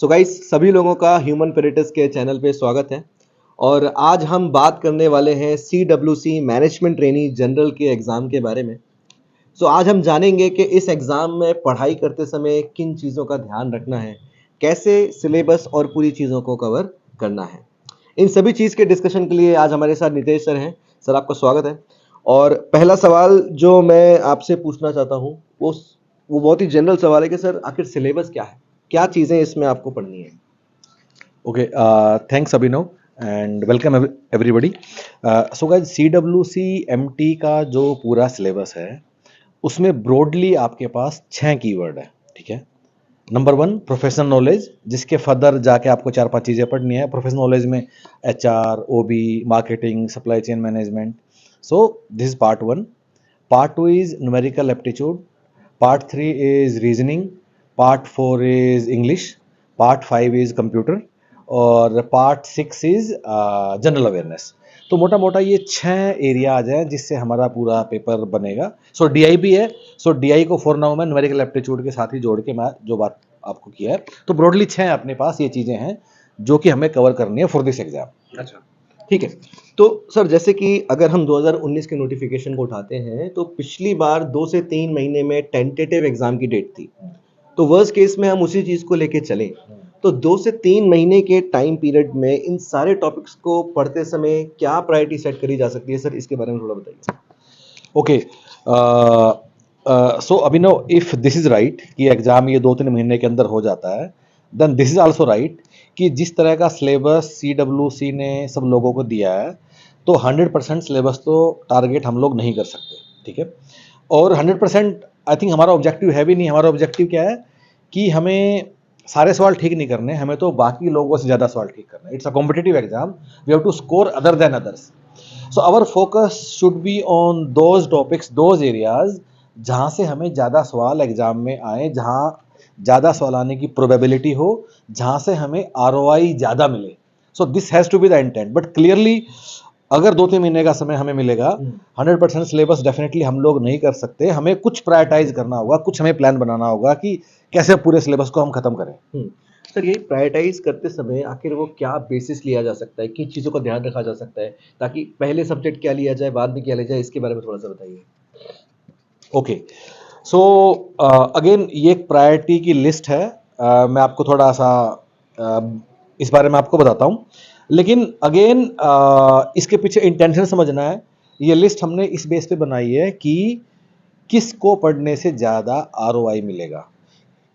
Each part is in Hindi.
सो गाइस, सभी लोगों का ह्यूमन पेरेटस के चैनल पे स्वागत है। और आज हम बात करने वाले हैं CWC मैनेजमेंट ट्रेनी जनरल के एग्ज़ाम के बारे में। सो आज हम जानेंगे कि इस एग्ज़ाम में पढ़ाई करते समय किन चीज़ों का ध्यान रखना है, कैसे सिलेबस और पूरी चीज़ों को कवर करना है। इन सभी चीज़ के डिस्कशन के लिए आज हमारे साथ नितेश सर हैं। सर, आपका स्वागत है। और पहला सवाल जो मैं आपसे पूछना चाहता हूँ वो बहुत ही जनरल सवाल है कि सर, आखिर सिलेबस क्या है, क्या चीज़ें इसमें आपको पढ़नी है। Okay, thanks Abhinav and welcome everybody. So guys, CWC MT का जो पूरा सिलेबस है उसमें ब्रॉडली आपके पास 6 कीवर्ड है, ठीक है। नंबर 1 प्रोफेशनल नॉलेज, जिसके फर्दर जाके आपको 4-5 चीज़ें पढ़नी है। प्रोफेशनल नॉलेज में HR, OB, marketing, supply chain management. So this is part 1. Part 2 is numerical aptitude. Part 3 is reasoning. Part 4 is English. Part 5 is computer. और पार्ट 6 इज जनरल अवेयरनेस। तो मोटा मोटा ये 6 एरियाज हैं जिससे हमारा पूरा पेपर बनेगा। सो DI भी है। सो DI को फॉर नाउ मैं न्यूमेरिकल एप्टीट्यूड के साथ ही जोड़ के मैं जो बात आपको किया है, तो ब्रॉडली 6 अपने पास ये चीज़ें हैं जो कि हमें कवर करनी है फॉर दिस एग्जाम। अच्छा, ठीक है। तो सर, जैसे कि अगर हम 2019 के नोटिफिकेशन को उठाते हैं तो पिछली बार 2 से 3 महीने में टेंटेटिव एग्जाम की डेट थी। तो वर्स्ट केस में हम उसी चीज़ को लेके चलें तो 2 से 3 महीने के टाइम पीरियड में इन सारे टॉपिक्स को पढ़ते समय क्या प्रायोरिटी सेट करी जा सकती है सर, इसके बारे में थोड़ा बताइए। Okay, so Abhinav, if this is right कि एग्जाम ये 2-3 महीने के अंदर हो जाता है, then this is also right कि जिस तरह का सिलेबस CWC ने सब लोगों को दिया है, तो 100% सिलेबस तो टारगेट हम लोग नहीं कर सकते, ठीक है। और 100% आई थिंक हमारा ऑब्जेक्टिव है भी नहीं। हमारा ऑब्जेक्टिव क्या है कि हमें सारे सवाल ठीक नहीं करने, हमें तो बाकी लोगों से ज़्यादा सवाल ठीक करना है। It's a competitive exam, we have to score other than others. So our focus should be on those topics, those areas जहाँ से हमें ज़्यादा सवाल एग्जाम में आए, जहाँ ज़्यादा सवाल आने की प्रोबेबिलिटी हो, जहाँ से हमें ROI ज़्यादा मिले। So this has to be the intent. But clearly अगर 2-3 महीने का समय हमें मिलेगा, 100% सिलेबस डेफिनेटली हम लोग नहीं कर सकते। हमें कुछ प्रायोरिटाइज करना होगा, कुछ हमें प्लान बनाना होगा कि कैसे पूरे सिलेबस को हम खत्म करें। सर, ये प्रायोरिटाइज करते समय आखिर वो क्या बेसिस लिया जा सकता है, किन चीज़ों का ध्यान रखा जा सकता है, ताकि पहले सब्जेक्ट क्या लिया जाए, बाद में क्या लिया जाए, इसके बारे में थोड़ा सा बताइए। ओके, सो अगेन ये एक प्रायोरिटी की लिस्ट है। मैं आपको थोड़ा सा इस बारे में आपको बताता हूँ, लेकिन अगेन इसके पीछे इंटेंशन समझना है। ये लिस्ट हमने इस बेस पे बनाई है कि किसको पढ़ने से ज़्यादा ROI मिलेगा,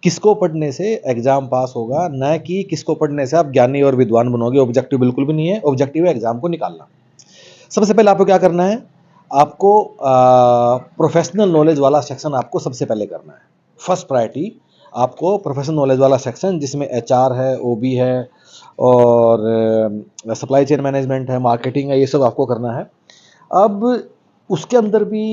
किसको पढ़ने से एग्जाम पास होगा, न कि किसको पढ़ने से आप ज्ञानी और विद्वान बनोगे। ऑब्जेक्टिव बिल्कुल भी नहीं है, ऑब्जेक्टिव है एग्जाम को निकालना। सबसे पहले आपको क्या करना है, आपको प्रोफेशनल नॉलेज वाला सेक्शन आपको सबसे पहले करना है। फर्स्ट प्रायोरिटी आपको प्रोफेशनल नॉलेज वाला सेक्शन, जिसमें HR है, OB है और सप्लाई चेन मैनेजमेंट है, मार्केटिंग है, ये सब आपको करना है। अब उसके अंदर भी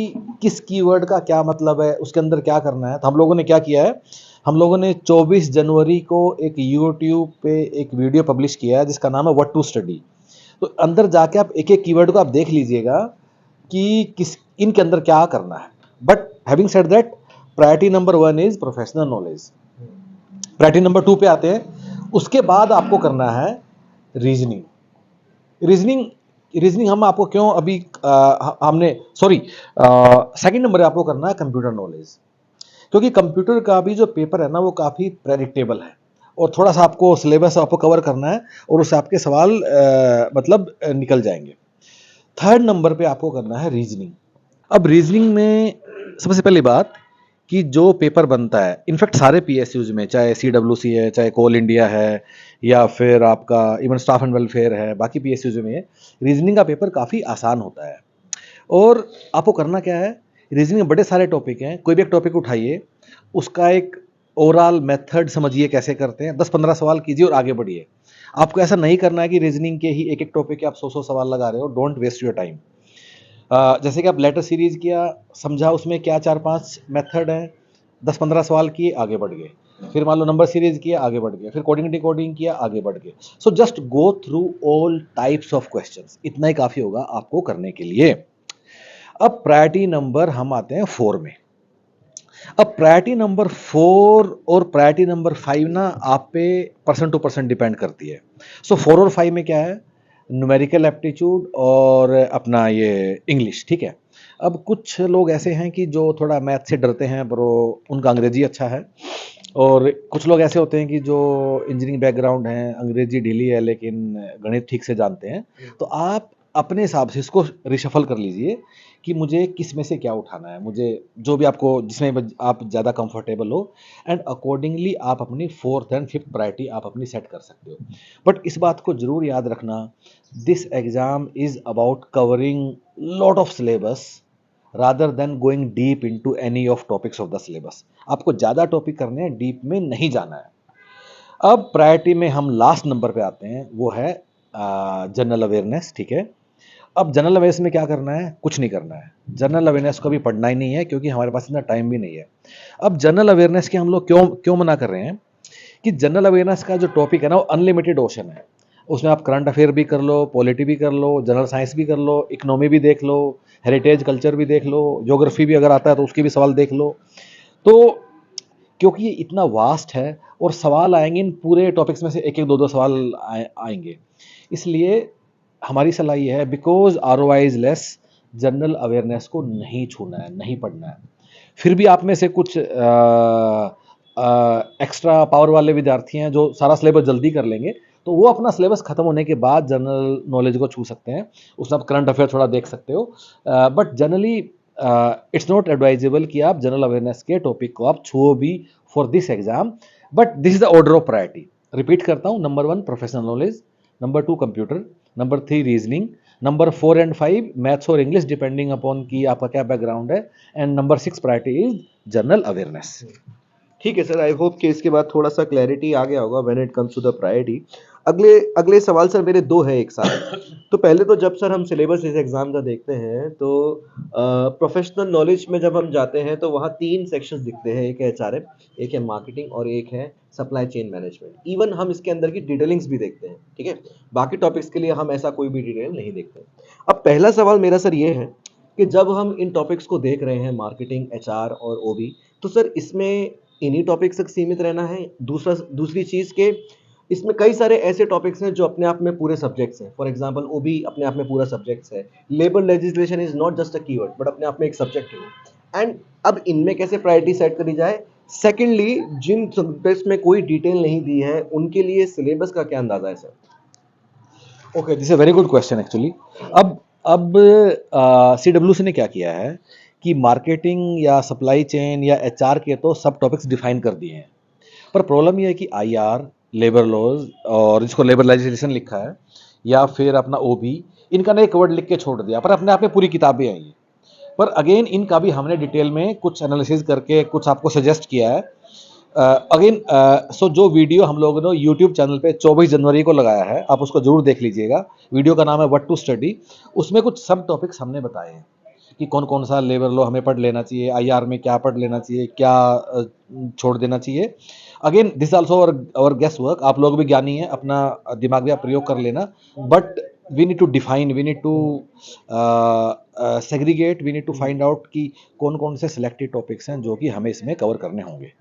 किस कीवर्ड का क्या मतलब है, उसके अंदर क्या करना है, तो हम लोगों ने क्या किया है, हम लोगों ने 24 जनवरी को एक YouTube पे एक वीडियो पब्लिश किया है जिसका नाम है व्हाट टू स्टडी। तो अंदर जाके आप एक एक कीवर्ड को आप देख लीजिएगा कि किस इनके अंदर क्या करना है। But having said that, priority number 1 is professional knowledge. Priority number 2 पे आते हैं। उसके बाद आपको करना है रीजनिंग। रीजनिंग हम आपको क्यों अभी हमने सॉरी सेकंड नंबर आपको करना है कंप्यूटर नॉलेज, क्योंकि कंप्यूटर का भी जो पेपर है ना वो काफ़ी प्रेडिक्टेबल है और थोड़ा सा आपको सिलेबस आपको कवर करना है और उससे आपके सवाल निकल जाएंगे। थर्ड नंबर पे आपको करना है रीजनिंग। अब रीजनिंग में सबसे पहली बात कि जो पेपर बनता है, इनफैक्ट सारे PSUs में, चाहे CWC है, चाहे कोल इंडिया है, या फिर आपका इवन स्टाफ एंड वेलफेयर है, बाकी PSUs में रीजनिंग का पेपर काफ़ी आसान होता है। और आपको करना क्या है, रीजनिंग में बड़े सारे टॉपिक हैं, कोई भी एक टॉपिक उठाइए, उसका एक ओवरऑल मेथड समझिए कैसे करते हैं, 10-15 सवाल कीजिए और आगे बढ़िए। आपको ऐसा नहीं करना है कि रीजनिंग के ही एक एक टॉपिक के आप 100 सवाल लगा रहे हो। Don't waste your time. जैसे कि आप लेटर सीरीज किया, समझा उसमें क्या 4-5 मेथड हैं, 10-15 सवाल किए, आगे बढ़ गए। फिर मान लो नंबर सीरीज किया, आगे बढ़ गए। फिर कोडिंग डिकोडिंग किया, आगे बढ़ गए। So just go through all types of questions, इतना ही काफ़ी होगा आपको करने के लिए। अब प्रायोरिटी नंबर हम आते हैं 4 में। अब प्रायोरिटी नंबर 4 और प्रायोरिटी नंबर 5 ना आप पे पर्सन टू पर्सन डिपेंड करती है। सो 4 और 5 में क्या है, न्यूमेरिकल एप्टीट्यूड और अपना ये इंग्लिश, ठीक है। अब कुछ लोग ऐसे हैं कि जो थोड़ा मैथ से डरते हैं पर उनका अंग्रेजी अच्छा है, और कुछ लोग ऐसे होते हैं कि जो इंजीनियरिंग बैकग्राउंड है, अंग्रेजी ढीली है लेकिन गणित ठीक से जानते हैं। तो आप अपने हिसाब से इसको रिशफल कर लीजिए कि मुझे किस में से क्या उठाना है, मुझे जो भी आपको जिसमें आप ज़्यादा कंफर्टेबल हो, एंड अकॉर्डिंगली आप अपनी 4th एंड 5th प्रायोरिटी आप अपनी सेट कर सकते हो। बट इस बात को जरूर याद रखना, this exam is about covering lot of syllabus rather than going deep into any of topics of the syllabus. आपको ज़्यादा टॉपिक करने हैं, डीप में नहीं जाना है। अब प्रायोरिटी में हम लास्ट नंबर पे आते हैं, वो है जनरल अवेयरनेस, ठीक है। अब जनरल अवेयरनेस में क्या करना है, कुछ नहीं करना है। जनरल अवेयरनेस को भी पढ़ना ही नहीं है क्योंकि हमारे पास इतना टाइम भी नहीं है। अब जनरल अवेयरनेस के हम लोग क्यों क्यों मना कर रहे हैं कि जनरल अवेयरनेस का जो टॉपिक है ना वो अनलिमिटेड ओशन है। उसमें आप करंट अफेयर भी कर लो, पॉलिटी भी कर लो, जनरल साइंस भी कर लो, इकोनॉमी भी देख लो, हेरिटेज कल्चर भी देख लो, ज्योग्राफी भी अगर आता है तो उसके भी सवाल देख लो। तो क्योंकि ये इतना वास्ट है और सवाल आएंगे इन पूरे टॉपिक्स में से एक एक दो दो सवाल आएंगे, इसलिए हमारी सलाह ये है, because ROI is less, general awareness को नहीं छूना है, नहीं पढ़ना है। फिर भी आप में से कुछ एक्स्ट्रा पावर वाले विद्यार्थी हैं जो सारा सिलेबस जल्दी कर लेंगे, तो वो अपना सिलेबस खत्म होने के बाद जनरल नॉलेज को छू सकते हैं, उसमें आप करंट अफेयर थोड़ा देख सकते हो। But generally it's not advisable कि आप जनरल अवेयरनेस के टॉपिक को आप छुओ भी for this exam. But this is the order of priority. Repeat करता हूँ, number 1 professional knowledge, number 2 computer, number 3 reasoning, number 4 and 5 maths और इंग्लिश डिपेंडिंग अपॉन कि आपका क्या बैकग्राउंड है, and number 6 priority is general awareness. ठीक है सर, आई होप कि इसके बाद थोड़ा सा क्लैरिटी आ गया होगा when it comes to the priority. अगले अगले सवाल सर मेरे दो हैं एक साथ। तो पहले तो जब सर हम सिलेबस इस एग्जाम का देखते हैं तो प्रोफेशनल नॉलेज में जब हम जाते हैं तो वहाँ 3 सेक्शंस दिखते हैं, एक है HRM, एक है मार्केटिंग और एक है सप्लाई चेन मैनेजमेंट। इवन हम इसके अंदर की डिटेलिंग्स भी देखते हैं, ठीक है। बाकी टॉपिक्स के लिए हम ऐसा कोई भी डिटेल नहीं देखते। अब पहला सवाल मेरा सर ये है कि जब हम इन टॉपिक्स को देख रहे हैं, मार्केटिंग, HR और OB, तो सर इसमें इन्हीं टॉपिक्स तक सीमित रहना है? दूसरी चीज़ के इसमें कई सारे ऐसे टॉपिक्स हैं जो अपने आप में पूरे सब्जेक्ट्स हैं। फॉर एग्जांपल OB अपने आप में पूरा सब्जेक्ट्स है। Labour legislation is not just a keyword but अपने आप में एक सब्जेक्ट है। एंड अब इनमें कैसे प्रायोरिटी सेट करी जाए? सेकेंडली, जिन सब्जेक्ट्स में कोई डिटेल नहीं दी है उनके लिए सिलेबस का क्या अंदाजा है sir? Okay, this is a very good question actually. अब CWC ने क्या किया है कि मार्केटिंग या सप्लाई चेन या HR के तो सब टॉपिक्स डिफाइन कर दिए हैं, पर प्रॉब्लम ये है कि IR, लेबर लॉज और जिसको लेबर लेजिस्लेशन लिखा है, या फिर अपना OB, इनका ना एक वर्ड लिख के छोड़ दिया, पर अपने आप में पूरी किताबें आई हैं। पर अगेन इनका भी हमने डिटेल में कुछ एनालिसिस करके कुछ आपको सजेस्ट किया है। अगेन सो जो वीडियो हम लोगों ने यूट्यूब चैनल पे 24 जनवरी को लगाया है, आप उसको जरूर देख लीजिएगा। वीडियो का नाम है व्हाट टू स्टडी। उसमें कुछ सब टॉपिक्स हमने बताए हैं कि कौन कौन सा लेबर लॉ हमें पढ़ लेना चाहिए, IR में क्या पढ़ लेना चाहिए, क्या छोड़ देना चाहिए। अगेन दिस आल्सो और गेस वर्क, आप लोग भी ज्ञानी हैं, अपना दिमाग भी आप प्रयोग कर लेना। But we need to define, we need to segregate, we need to find out कि कौन कौन से सिलेक्टेड टॉपिक्स हैं जो कि हमें इसमें कवर करने होंगे।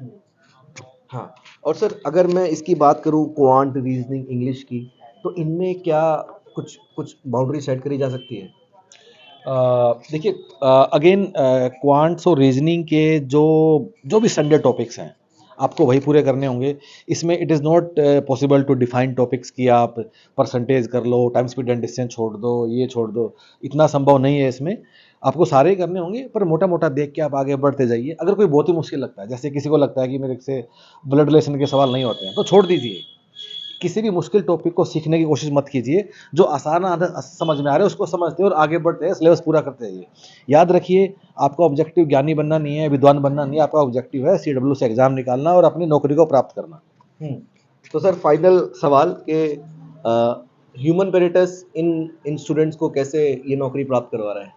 हाँ, और सर अगर मैं इसकी बात करूँ क्वांट, रीजनिंग, इंग्लिश की, तो इनमें क्या कुछ कुछ बाउंड्री सेट करी जा सकती है? देखिए, अगेन क्वांट्स और रीजनिंग के जो जो भी संडे टॉपिक्स हैं आपको वही पूरे करने होंगे। इसमें it is not possible to define topics कि आप परसेंटेज कर लो, टाइम स्पीड एंड डिस्टेंस छोड़ दो, ये छोड़ दो, इतना संभव नहीं है। इसमें आपको सारे ही करने होंगे, पर मोटा मोटा देख के आप आगे बढ़ते जाइए। अगर कोई बहुत ही मुश्किल लगता है, जैसे किसी को लगता है कि मेरे से ब्लड रिलेशन के सवाल नहीं होते हैं, तो छोड़ दीजिए। किसी भी मुश्किल टॉपिक को सीखने की कोशिश मत कीजिए, जो आसान समझ में आ रहा है उसको समझते हैं और आगे बढ़ते हैं, सिलेबस पूरा करते रहिए। याद रखिए, आपका ऑब्जेक्टिव ज्ञानी बनना नहीं है, विद्वान बनना नहीं है, आपका ऑब्जेक्टिव है CWC एग्जाम निकालना और अपनी नौकरी को प्राप्त करना। तो सर फाइनल सवाल के ह्यूमन पेरिटस इन स्टूडेंट्स को कैसे ये नौकरी प्राप्त करवा रहा है?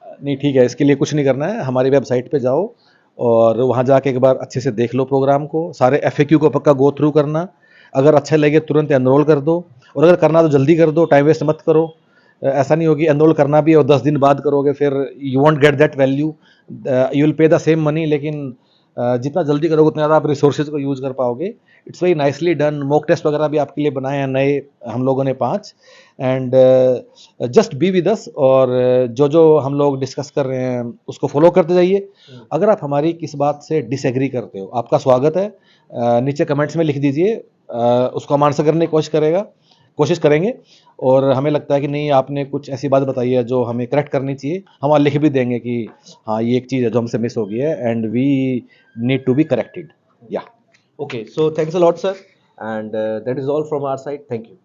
नहीं, ठीक है, इसके लिए कुछ नहीं करना है। हमारी वेबसाइट पे जाओ और वहाँ जाके एक बार अच्छे से देख लो प्रोग्राम को, सारे FAQ को पक्का गो थ्रू करना। अगर अच्छा लगे तुरंत एनरोल कर दो, और अगर करना तो जल्दी कर दो, टाइम वेस्ट मत करो। ऐसा नहीं होगी एनरोल करना भी और 10 दिन बाद करोगे, फिर you want get that value. You will pay the same money, लेकिन जितना जल्दी करोगे उतना ज़्यादा आप रिसोर्सेज को यूज़ कर पाओगे। It's very nicely done. Mock test वगैरह भी आपके लिए बनाए हैं नए हम लोगों ने 5, and just be with us, और जो जो हम लोग डिस्कस कर रहे हैं उसको फॉलो करते जाइए। अगर आप हमारी किस बात से डिसएग्री करते हो, आपका स्वागत है, नीचे कमेंट्स में लिख दीजिए, उसको हम आंसर करने की कोशिश करेंगे। और हमें लगता है कि नहीं, आपने कुछ ऐसी बात बताई है जो हमें करेक्ट करनी चाहिए, हम लिख भी देंगे कि हाँ ये एक चीज़ है जो हमसे मिस हो गई है and we need to be corrected. या Okay, so thanks a lot, sir. And that is all from our side. Thank you.